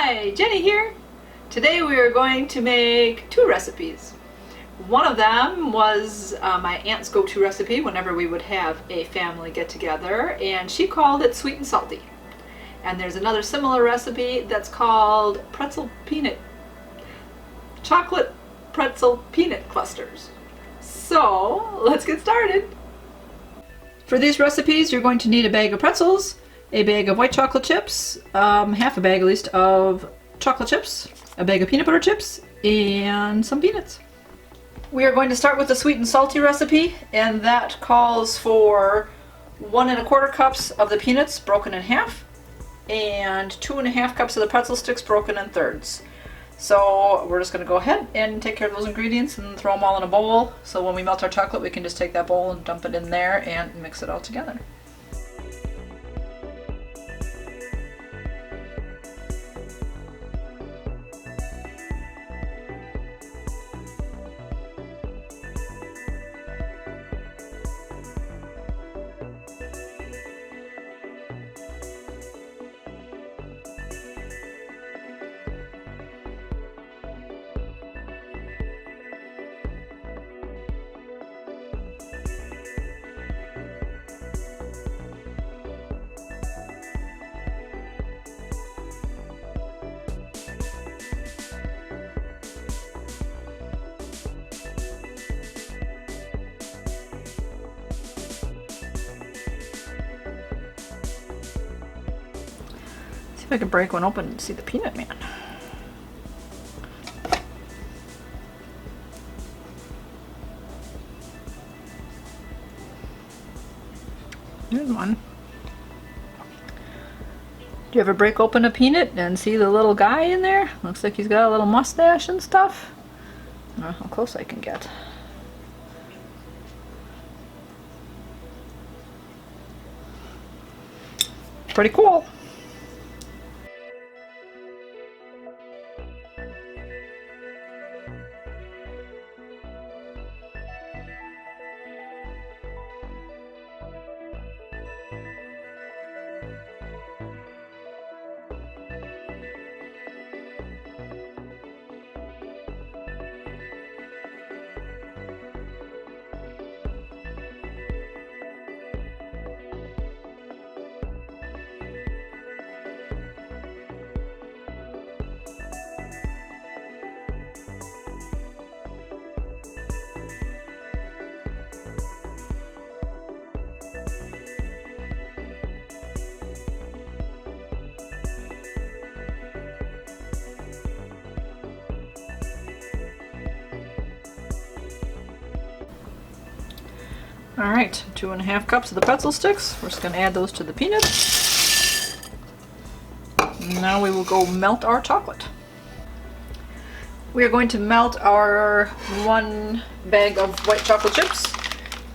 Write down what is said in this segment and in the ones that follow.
Hi, Jenny here. Today we are going to make two recipes. One of them was my aunt's go-to recipe whenever we would have a family get-together, and she called it sweet and salty. And there's another similar recipe that's called chocolate pretzel peanut clusters. So let's get started. For these recipes you're going to need a bag of pretzels, a bag of white chocolate chips, half a bag at least of chocolate chips, a bag of peanut butter chips, and some peanuts. We are going to start with the sweet and salty recipe, and that calls for 1 1/4 cups of the peanuts broken in half and 2 1/2 cups of the pretzel sticks broken in thirds. So we're just going to go ahead and take care of those ingredients and throw them all in a bowl, so when we melt our chocolate we can just take that bowl and dump it in there and mix it all together. See if I can break one open and see the peanut man. There's one. Do you ever break open a peanut and see the little guy in there? Looks like he's got a little mustache and stuff. I don't know how close I can get. Pretty cool. Alright, 2 1/2 cups of the pretzel sticks. We're just going to add those to the peanuts. Now we will go melt our chocolate. We are going to melt our 1 bag of white chocolate chips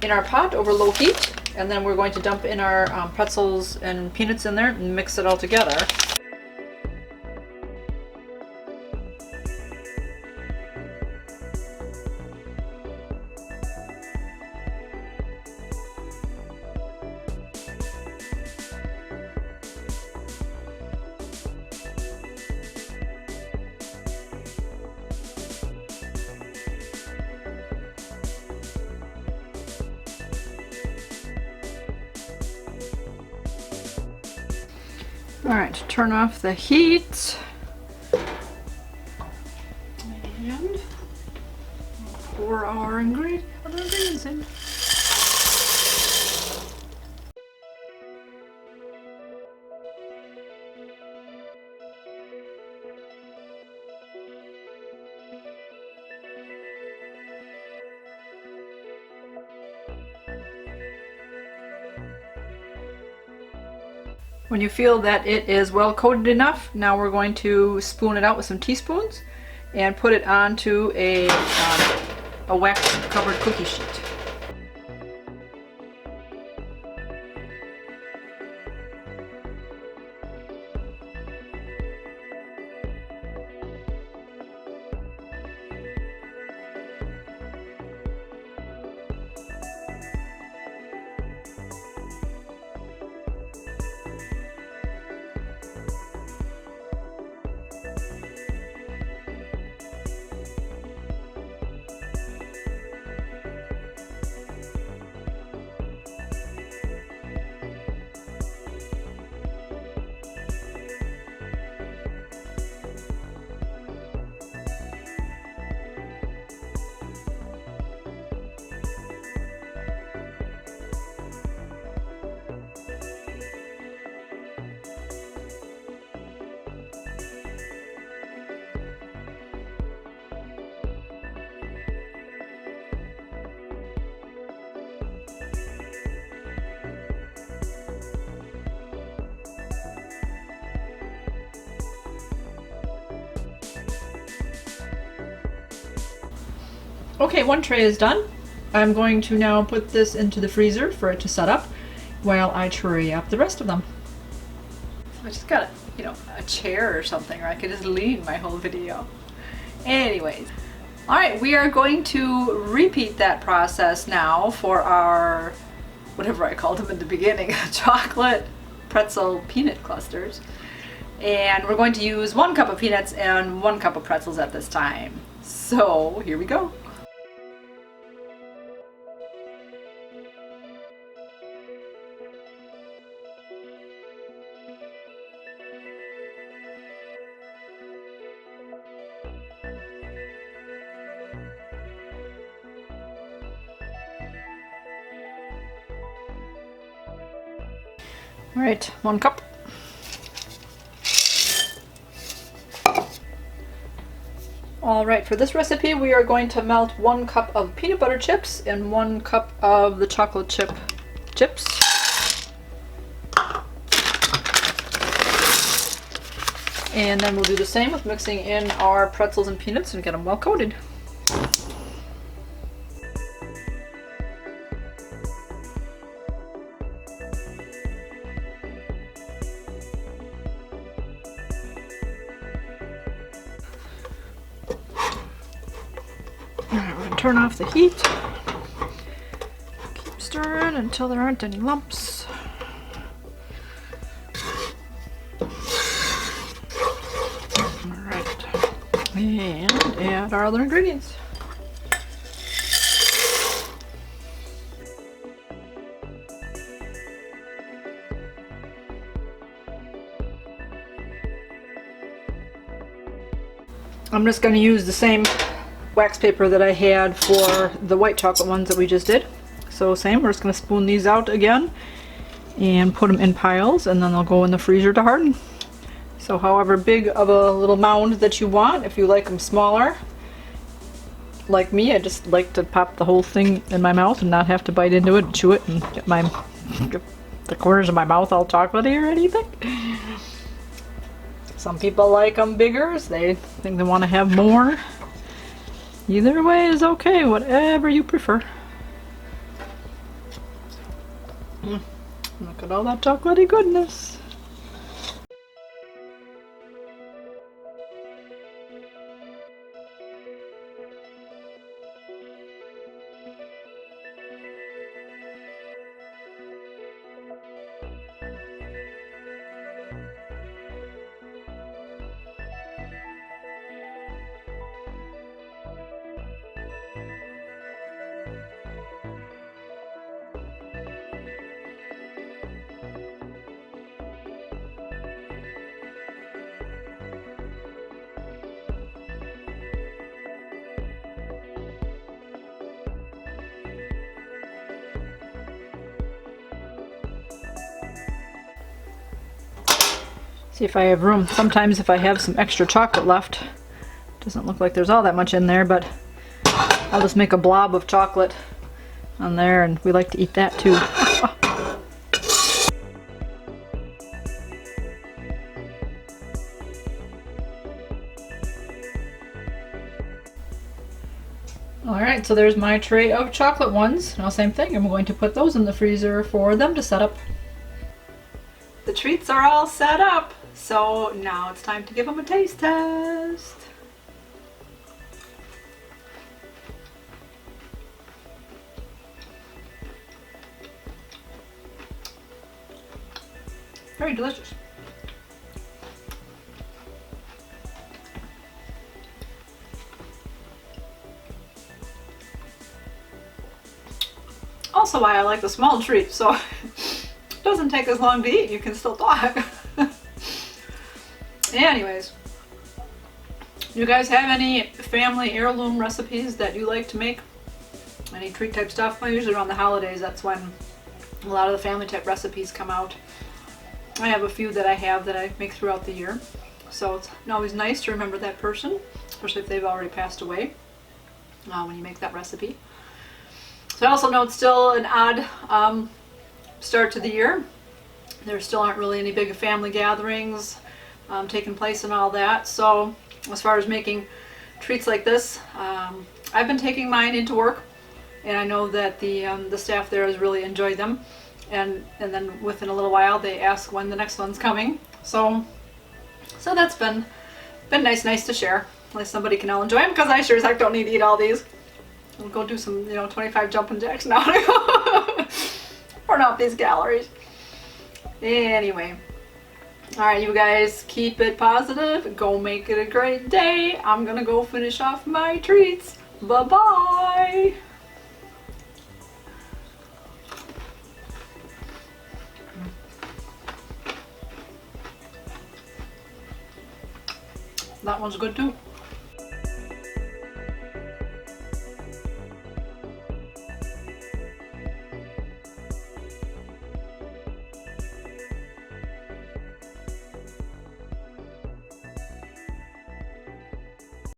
in our pot over low heat, and then we're going to dump in our pretzels and peanuts in there and mix it all together. Alright, turn off the heat and pour our other ingredients in. When you feel that it is well coated enough, now we're going to spoon it out with some teaspoons and put it onto a wax covered cookie sheet. Okay, one tray is done. I'm going to now put this into the freezer for it to set up while I tray up the rest of them. I just got a chair or something, or I could just lean my whole video. Anyways, all right, we are going to repeat that process now for our, whatever I called them in the beginning, chocolate pretzel peanut clusters. And we're going to use 1 cup of peanuts and 1 cup of pretzels at this time. So here we go. All right, 1 cup. All right, for this recipe, we are going to melt 1 cup of peanut butter chips and 1 cup of the chocolate chip chips. And then we'll do the same with mixing in our pretzels and peanuts and get them well coated. Alright, we're going to turn off the heat. Keep stirring until there aren't any lumps. Alright, and add our other ingredients. I'm just going to use the same wax paper that I had for the white chocolate ones that we just did. So same, we're just going to spoon these out again and put them in piles, and then they'll go in the freezer to harden. So however big of a little mound that you want, if you like them smaller, like me, I just like to pop the whole thing in my mouth and not have to bite into it and chew it and get the corners of my mouth all chocolatey or anything. Some people like them bigger, so they think they want to have more. Either way is okay, whatever you prefer. Look at all that chocolatey goodness. See if I have room. Sometimes if I have some extra chocolate left, doesn't look like there's all that much in there, but I'll just make a blob of chocolate on there, and we like to eat that too. Alright, so there's my tray of chocolate ones. Now same thing, I'm going to put those in the freezer for them to set up. The treats are all set up, so now it's time to give them a taste test. Very delicious. Also why I like the small treats, so it doesn't take as long to eat, you can still talk. Anyways, you guys have any family heirloom recipes that you like to make? Any treat type stuff? Well, usually around the holidays, that's when a lot of the family type recipes come out. I have a few that I have that I make throughout the year. So it's always nice to remember that person, especially if they've already passed away, when you make that recipe. So I also know it's still an odd start to the year. There still aren't really any big family gatherings taking place and all that. So as far as making treats like this, I've been taking mine into work, and I know that the staff there has really enjoyed them. And then within a little while they ask when the next one's coming. So that's been nice to share. At least somebody can all enjoy them, because I sure as heck don't need to eat all these. I'll go do some 25 jumping jacks now to burn off these calories. Anyway. Alright, you guys, keep it positive. Go make it a great day. I'm gonna go finish off my treats. Bye-bye. That one's good too.